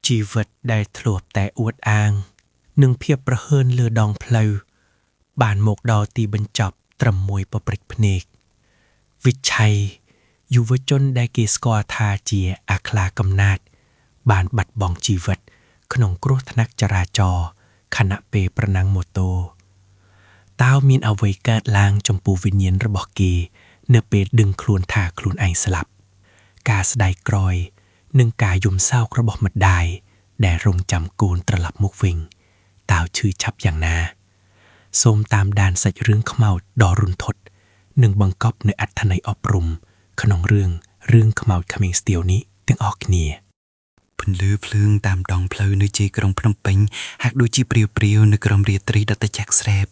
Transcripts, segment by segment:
ជីវិតដែលធ្លាប់តែអួតអាងនិងភាពប្រហើនលើដងផ្លូវបានមកដល់ទីបញ្ចប់ត្រឹមមួយប៉ព្រិចភ្នែកវិឆ័យយុវជនដែលគេស្គាល់ថាជាអាខ្លាកំណាចបានបាត់បង់ជីវិតក្នុងគ្រោះថ្នាក់ចរាចរណ៍ខណៈពេលប្រណាំងម៉ូតូតើមានអ្វីកើតឡើងចំពោះវិញ្ញាណរបស់គេនៅពេលដឹងខ្លួនថាខ្លួនឯងស្លាប់ការស្ដាយក្រោយនិងការយំសោករបស់ម្ដាយដែលរងចាំកូនត្រឡប់មកវិញតើឈឺឆាប់យ៉ាងណាសូមតាមដានសាច់រឿងខ្មោចដ៏រន្ធត់និងបង្កប់នូវអត្ថន័យអប់រំក្នុងរឿងខ្មោចក្មេងស្ទាវនេះទាំងអស់គ្នាពន្លឺភ្លើងតាមដងផ្លូវនៅជ័យក្រុងភ្នំពេញហាក់ដូចជាព្រាវនៅក្រោមរាត្រីដុតតែចាក់ស្រែប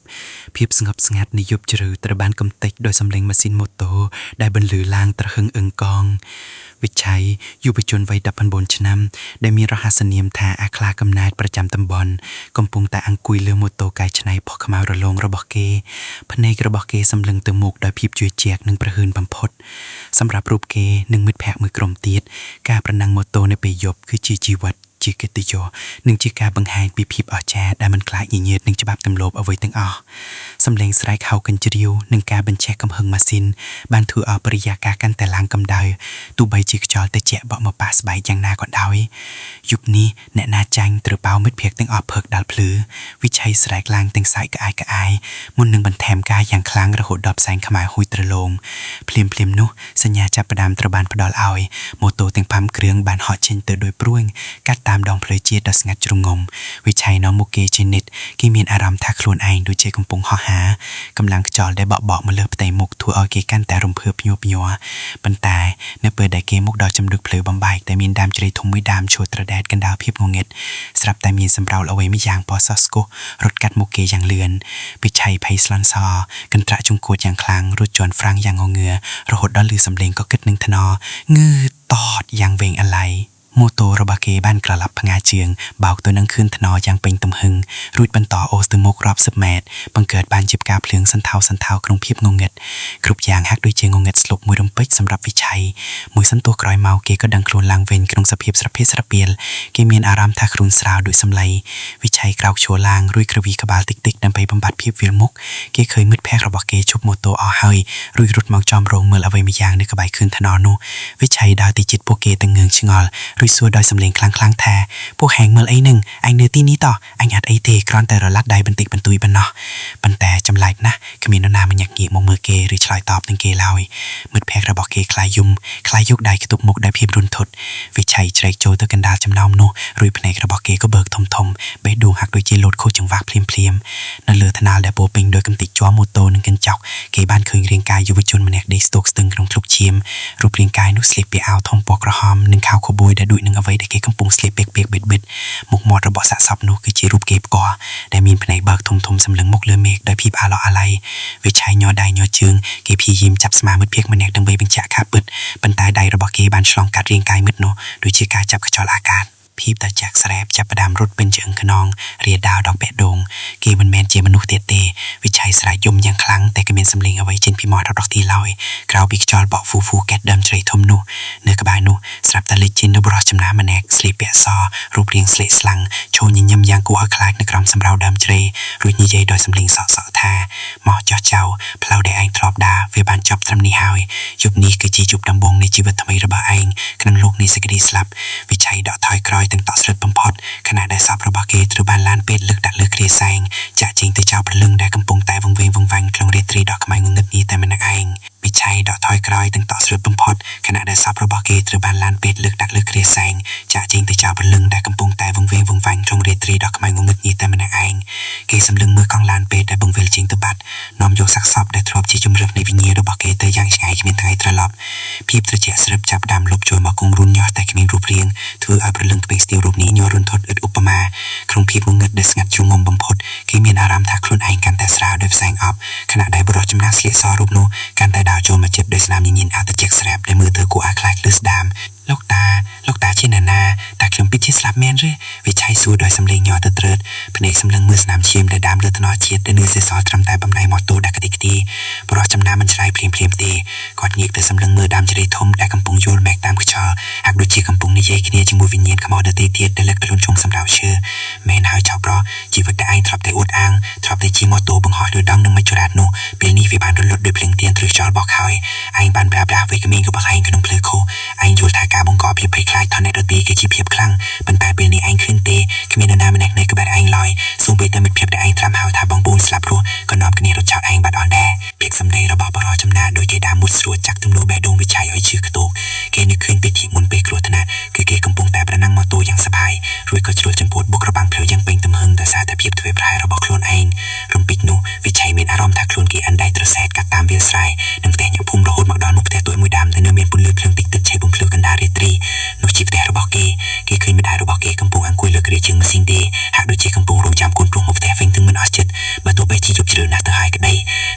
ភាពស្ងប់ស្ងាត់នៃយប់ជ្រៅត្រូវបានកំទេចដោយសំឡេងម៉ាស៊ីនម៉ូតូដែលបន្លឺឡើងត្រហឹងអឹងកងវិឆ័យយុវជនវ័យ19ឆ្នាំដែលមានរហស្សនាមថាអាខ្លាកំណាចប្រចាំតំបន់កំពុងតែអង្គុយលើម៉ូតូកែច្នៃផុសខ្មៅរលោងរបស់គេភ្នែករបស់គេសម្លឹងទៅមុខដោយភាពជឿជាក់និងប្រហើនបំផុតសម្រាប់រូបគេនិងមិត្តភ័ក្តិមួយក្រុមទៀតការប្រណាំងម៉ូតូនៅពេលយប់គឺជាជីវិតជាកិត្តិយសនិងជាការបង្ហាញពីភាពអស្ចារ្យដែលមិនខ្លាចញញើតនឹងច្បាប់ទម្លាប់អ្វីទាំងអស់សំឡេងស្រែកហៅកញ្ជ្រៀវនិងការបញ្ឆេះកំហឹងម៉ាស៊ីនបានធ្វើឲ្យបរិយាកាសកាន់តែឡើងកម្ដៅទោះបីជាខ្យល់ត្រជាក់បក់មកប៉ះស្បែកយ៉ាងណាក៏ដោយយប់នេះអ្នកណាចាញ់ត្រូវបោមិត្តភក្តិទាំងអស់ភើកដាល់ភ្លឺវិឆ័យស្រែកឡើងទាំងសាយក្អាយមុននឹងបន្ថែមការយ៉ាងខ្លាំងរហូតដល់ផ្សែងខ្មែរហួយត្រឡងភ្លាមនោះសញ្ញាចាប់ផ្ដើមត្រូវបានផ្ដល់ឲ្យម៉ូតូទាំង5គ្រឿងបានហោះចេញទៅដោយព្រួយកាត់តាមដងផ្លូវជាតិដ៏ស្ងាត់ជ្រងំវិឆ័យនាំមុខគេជានិតគេមានអារម្មណ៍ថាខ្លួនឯងដូចជាកំពុងហោះហើរកម្លាំងខ្យល់ដែលបក់មកលើផ្ទៃមុខធ្វើឲ្យគេកាន់តែរំភើបញ័រប៉ុន្តែនៅពេលដែលគេមកដល់ចំរឹកផ្លូវបំបែកតែមានដើមជ្រៃធំមួយដើមឈរត្រដែតកណ្ដាលភាពងងឹតស្រាប់តែមានសម្រោលអ្វីមួយយ៉ាងពណ៌សស្គុះរត់កាត់មុខគេយ៉ាងលឿនវិឆ័យភ័យស្លន់សកន្ត្រាក់ជង្គួតយ៉ាងខ្លាំងរត់ជន់ហ្វ្រាំងយ៉ាងងងើរហូតដល់ឮសំឡេងក៏គិតនឹងថ្នងើតតយ៉ាងវែងអាឡ័យម៉ូតូរបស់គេបានក្រឡាប់ផ្ងាជើងបោកទៅនឹងខឿនថ្នយ៉ាងពេញទំហឹងរួចបន្តអូសទៅមុខរាប់សិបម៉ែត្របង្កើតបានជាផ្កាភ្លើងសន្ធោក្នុងភាពងងឹតគ្រប់យ៉ាងហាក់ដូចជាងងឹតស្លុបមួយរំពេចសម្រាប់វិឆ័យមួយសន្ទុះក្រោយមកគេក៏ដឹងខ្លួនឡើងវិញក្នុងសភាពស្រពាលគេមានអារម្មណ៍ថាខ្លួនស្រាវដោយសម្លៃវិឆ័យក្រោកឈរឡើងរួចក្រវីក្បាលតិចដើម្បីបំបត្តិភាពវាលមុខគេឃើញមិត្តភ័ក្តិរបស់គេជប់ម៉ូតូអស់ហើយរួចរត់មកចំរងមើលអ្វីមួយយ៉ាងនៅក្បែរខឿនថ្ននោះវិឆ័យដើរទៅជិតពួកគេទាំងងឿងឆ្ងល់រួចសួរដោយសំឡេងខ្លាំងថាពួកហែងមើលអីនឹងអញនៅទីនេះតអញអត់អីទេគ្រាន់តែរលាត់ដៃបន្តិចបន្តួចប៉ុណ្ណោះប៉ុន្តែចម្លែកណាស់គ្មាននរណាម្នាក់ងាកមកមើលគេឬឆ្លើយតបនឹងគេឡើយមិត្តភ័ក្តិរបស់គេខ្លាយយកដៃខ្ទប់មុខដោយភាពរន្ធត់វិឆ័យជ្រែកចូលទៅកណ្ដាលចំណោមនោះរួចភ្នែករបស់គេក៏បើកធំបេះដូងហាក់ដូចជាលោតខូចចង្វាក់ភ្លាមនៅលើថ្នាលដែលពោពេញដោយកម្ទេចជាប់ម៉ូតូនិងកញ្ចក់គេបានឃើញរាងកាយយុវជនម្នាក់ដេកស្ទោកស្ទឹងក្នុងធ្លុកឈាមរូបរាងកាយនោះស្លៀកពាក់អាវធំពណ៌ក្រហមនិងខោខូប៊យដែលដូចនឹងអ្វីដែលគេកំពុងស្លៀកពាក់បិទមុខមាត់របស់សាកសពនោះគឺជារូបគេផ្គាល់ដែលមានភ្នែកបើកធំសម្លឹងមុខលើមេឃដោយភាពអាឡោះអាល័យវិឆ័យញ័រដៃញ័រជើងគេព្យាយាមចាប់ស្មាមិត្តភក្តិម្នាក់ដើម្បីបញ្ជាក់ការពិតប៉ុន្តែដៃរបស់គេបានឆ្លងកាត់រាងកាយមិត្តនោះដូចជាការចាប់ខ្យល់អាកាសភាពតាចាក់ស្រែបចាប់ផ្ដើមរត់ពេញជើងខ្នងរាដាវដងពាក់ដូងគេមិនមែនជាមនុស្សទៀតទេវិឆ័យស្រែកយំយ៉ាងខ្លាំងតែគ្មានសំឡេងអ្វីចេញពីមាត់របស់ទីឡើយក្រៅពីខ្យល់បក់ហ្វូកាត់ដើមជ្រៃធំនោះនៅក្បែរនោះស្រាប់តែលេចចេញនូវបុរសចំណាស់ម្នាក់ស្លៀកពាក់សរូបរាងស្លេកស្លាំងឈរញញឹមយ៉ាងគួរឲ្យខ្លាចនៅក្រោមសម្រៅដើមជ្រៃរួចនិយាយដោយសំឡេងសក់ថាមកចោះចៅផ្លូវដែលឯងធ្លាប់ដើរវាបានចប់ត្រឹមនេះហើយយប់នេះគឺជាយប់ដំបូងនៃជីវិតថ្មីរបស់ឯងក្នុងលោកនៃសេចក្តីស្លាប់វិឆ័យដកថយក្រោយទាំងតក់ស្លុតបំផុតខណៈដែលសពរបស់គេត្រូវបានឡានពេទ្យលើកដាក់លើគ្រាសែងចាក់ចេញទៅចោលព្រលឹងដែលកំពុងតែវង្វេងក្នុងរាត្រីដ៏ខ្មៅងងឹតនេះតែម្នាក់ឯងវិឆ័យដកថយក្រោយទាំងតក់ស្លុតបំផុតខណៈដែលសពរបស់គេត្រូវបានឡានពេទ្យលើកដាក់លើគ្រាសែងចាក់ចេញទៅចោលព្រលឹងដែលកំពុងតែវង្វេងក្នុងរាត្រីដ៏ខ្មៅងងឹតនេះតែម្នាក់ឯងគេសម្លឹងមើលកង់ឡានពេទ្យដែលបង្វិលចេញទៅបាត់នាំយកសាកសពដែលធ្លាប់ជាជំរឹះនៃវិញ្ញាណរបស់គេទៅយ៉ាងឆ្ងាយគ្មានថ្ងៃត្រឡប់ភាពត្រជាក់ស្រឹបចាប់ផ្ដើមលុបចូលមកគង់រុនញាស់តែគ្មានរូបរាងធ្វើឲ្យព្រលឹងក្មេងស្ទាវរូបនេះញ័ររន្ធត់ឧបមាក្នុងភាពងងឹតដែលស្ងាត់ជ្រងំបំផុតគេមានអារម្មណ៍ថាខ្លួនឯងកាន់តែស្រាវដោយផ្សែងអប់ខណៈដែលបុរសចំណាស់ស្លៀកសរូបនោះកាន់តែដើរចូលមកជិតដោយស្នាមញញឹមអត់ត្រជាក់ស្រាប់ដែលមើលទៅគួរឲ្យខ្លាចលឺស្ដាមលោកតាជាអ្នកណាតែខ្ញុំពិតជាស្លាប់ មែនទេវិឆ័យសួរដោយសំឡេងញ័រទៅត្រើតភ្នែកសម្លឹងមើលស្នាមឈាមដែលដាមលើថ្នោតជាតិដែលនៅសេសសល់ត្រឹមតែបំណែកម៉ូតូដាក់កតិកទីបរិះចំណាំមិនឆ្លៃភ្លាមទេគាត់ងាកទៅសម្លឹងមើលដាមជ្រៃធំដែលកំពុងយល់មែកតាមខ្យល់ហាក់ដូចជាកំពុងនិយាយគ្នាជាមួយវិញ្ញាណខ្មោចដទៃទៀតដែលលិតខ្លួនជុំសម្ដៅឈើមែនហើយចៅប្រុសជីវិតដែលឯងធ្លាប់តែអួតអាងធ្លាប់តែជិះម៉ូតូបង្ហោះលើដងនឹងមច្ចុរាតនោះពេលនេះវាបានរលត់ដោយភ្លឹងទៀនទ្រឹស្ចោលបោះហើយឯងបានប្រើប្រាស់វេក្មេងរបស់ឯងក្នុងភ្លើខូឯងយល់ថាការបង្កភាពភ័យខ្លាចថនអ្នកដទៃគឺជាភាពខ្លាំងប៉ុន្តែពេលនេះឯងឃើញទេគ្មាននរណាម្នាក់នៅក្បែរឯងឡើយសូម្បីតែមិត្តភាពដែលឯងត្រាំហៅថាបងប្អូនស្លាប់រស់ក៏នាំគ្នារត់ចោលឯងបាត់អស់ដែរពាក្យសម្ដីរបស់បរិះចំណាដោយគេដើមមុតស្រួចចាក់ទំនោរបេះដូងវិឆ័យឲ្យជឿខ្ទោកគេនឹកឃើញពិធីមុនពេលគ្រោះថ្នាក់គឺគេកំពុងតែប្រណាំងម៉ូតូយ៉ាងសប្បាយរួចក៏ជ្រុលចង្ពួតបុករបាំងភ្លៅយ៉ាងពេញទំហឹងដោយសារតែភាពធ្វេសប្រហែសរបស់ខ្លួនឯងរំពេចនោះវិឆ័យមានអារម្មណ៍ថាខ្លួនគេអណ្ដែតត្រសែតកាត់តាមវាលស្រែនិងផ្ទះញឹកភូមិរហូតមកដល់មុខផ្ទះតូចមួយដើមដែលនៅមានពន្លឺភ្លើងតិចតិចឆេះបំភ្លឺកណ្ដាលរាត្រីនោះជាផ្ទះរបស់គេឃើញម្ដាយរបស់គេកំពុងអង្គុយលើក្រាជើងម៉ាស៊ីនទេហាក់ដូចជាកំពុងរងចាំកូនប្រុសមកផ្ទះវិញទាំងមិនអស់ចិត្តបើទោះបីជាយប់ជ្រៅណាស់ទៅហើយក្ដី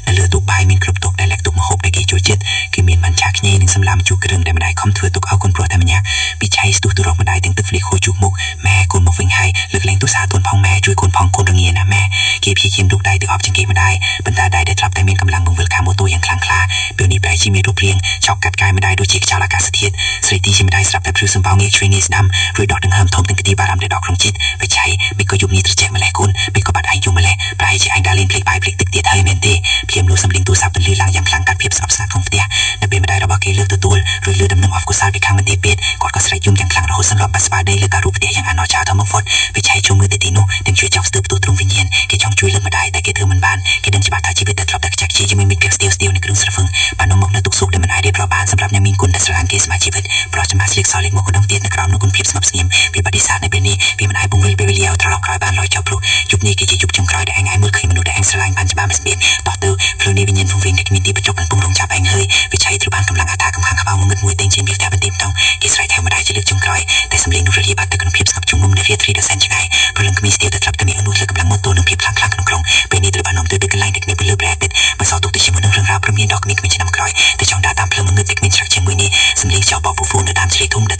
នៅលើទូបាយមានគ្រប់តុដែលលាក់ទុកម្ហូបដែលគេចូលចិត្តគឺមានបាញ់ឆាខ្ញីនិងសម្លាម្ជូរគ្រឿងដែលម្ដាយខំធ្វើទុកឲ្យកូនប្រុសតែម្នាក់វិឆ័យស្ទុះទៅរកម្ដាយទាំងទឹកភ្នែកខូចជុះមុខម៉ែកូនមកវិញហើយលើកលែងទូសាទូនផងម៉ែជួយកូនផងកូនរងាណាម៉ែគេព្យាយាមរុកដៃទៅអបចង្កេះម្ដាយប៉ុន្តែដៃដែលធ្លាប់តែមានកម្លាំងបង្វិលការម៉ូតូយ៉ាងខ្លាំងក្លាពេលនេះប្រែជាមានរូបរាងចោកកាត់កាយម្ដាយដូចជាខ្យល់អាកាសធាតុស្រីទីជាម្ដាយស្រាប់តែព្រឺសំបោងាកឆ្វេងនេះស្ដាំរួចដកដង្ហើមធំទាំងគទីបារម្ភដែលដកក្នុងចិត្តវិឆ័យមិនក៏យប់នេះត្រជាក់ម្លេះគុណមិនក៏បាត់ឯងយំម្លេះប្រែជាឯងដើរលេងភ្លេចបាយភ្លេចទឹកទៀតហើយមែនទេភ្លាមលុះសំលេងទូរស័ព្ទទន្លឺឡើងយ៉ាងខ្លាំងកាត់ភាពស្ងប់ស្ងាត់ក្នុងផ្ទះនៅពេលម្ដាយរបស់គេលើកទទួលរួចលើដំណឹងអបគុសាលពីខាងមន្ទីរពេទ្យគាត់ក៏ស្រែកយំយ៉ាងខ្លាំងរហូតសន្លប់បាត់ស្វាដីលើការរូបផ្ទះយ៉ាងអណោចោធម្មវត្តវិឆ័យជុំមើលទៅទីនោះទាំងជួយចង់ស្ទើរផ្ទុះទ្រង់វិញ្ញាណគេចង់ជួយលើកម្ដាយតែគេធ្វើមិនបានគេដឹងច្បាស់ថាជីវិតតែធ្លាប់តែខ្ចាក់ជាជាមួយមិត្តភក្តិស្ទាវនៅគ្រឿងស្រវឹងបាននាំមកនៅទុកសុខដែលមិនអាចរៀបរាប់បានសម្រាប់អ្នកមានគុណដែលស្រឡាញ់គេស្មើជីវិតប្រោះចំណាស្លៀកសលេងមកកណ្ដងទៀតនៅក្រោមនូវគុណភាពស្ងប់ស្ងៀមវាបដិសេធនៅពេលនេះវាមិនអាចពង្រីកពេលវេលាឲ្យត្រឡប់ក្រោយបានឡើយចៅព្រោះយប់នេះគឺជាយប់ចុងក្រោយដែលឯងមើលឃើញមនុស្សដែលឯងស្រឡាញ់បានច្បាស់មិនស្បៀតតោះទៅភ្លើងនៃវិញ្ញាណវងវែងដែលគ្មានទីបញ្ចប់បានពងរងចាប់ឯងហើយវិឆ័យត្រូវបានកម្លាំងអាតាកំហាំងក្បាលងងឹតមួយតែងចេញពីផ្ទះបន្ទាបម្ដងគេស្រែកថែមម្ដាយជាលើកចុងក្រោយតែសំឡេងនោះរលាយបាត់ទៅក្នុងភាពស្ងប់ជំនុំនៃរាត្រីដ៏សែនឆ្ងាយព្រលឹងគ្មានស្ទាវតែត្រាប់តែមានអនុលើកម្លាំងម៉ូតូនិងភាពខ្លាំងក្នុងក្រុងពេលនេះត្រូវបាននាំទៅពីកន្លែងដែលគ្មានពលឺប្រែតិចមិនសល់ទុកទៅជាមួយនឹងរឿងរ៉ាវព្រមមានដល់គ្មានឆ្នាំក្រោយតែចង់ដើរតាមផ្លូវងងឹតតែគ្មានច្រាក់ជាមួយនេះសំឡេងចោលបោកពូហ្វូននៅតាមជ្រៃធំដែល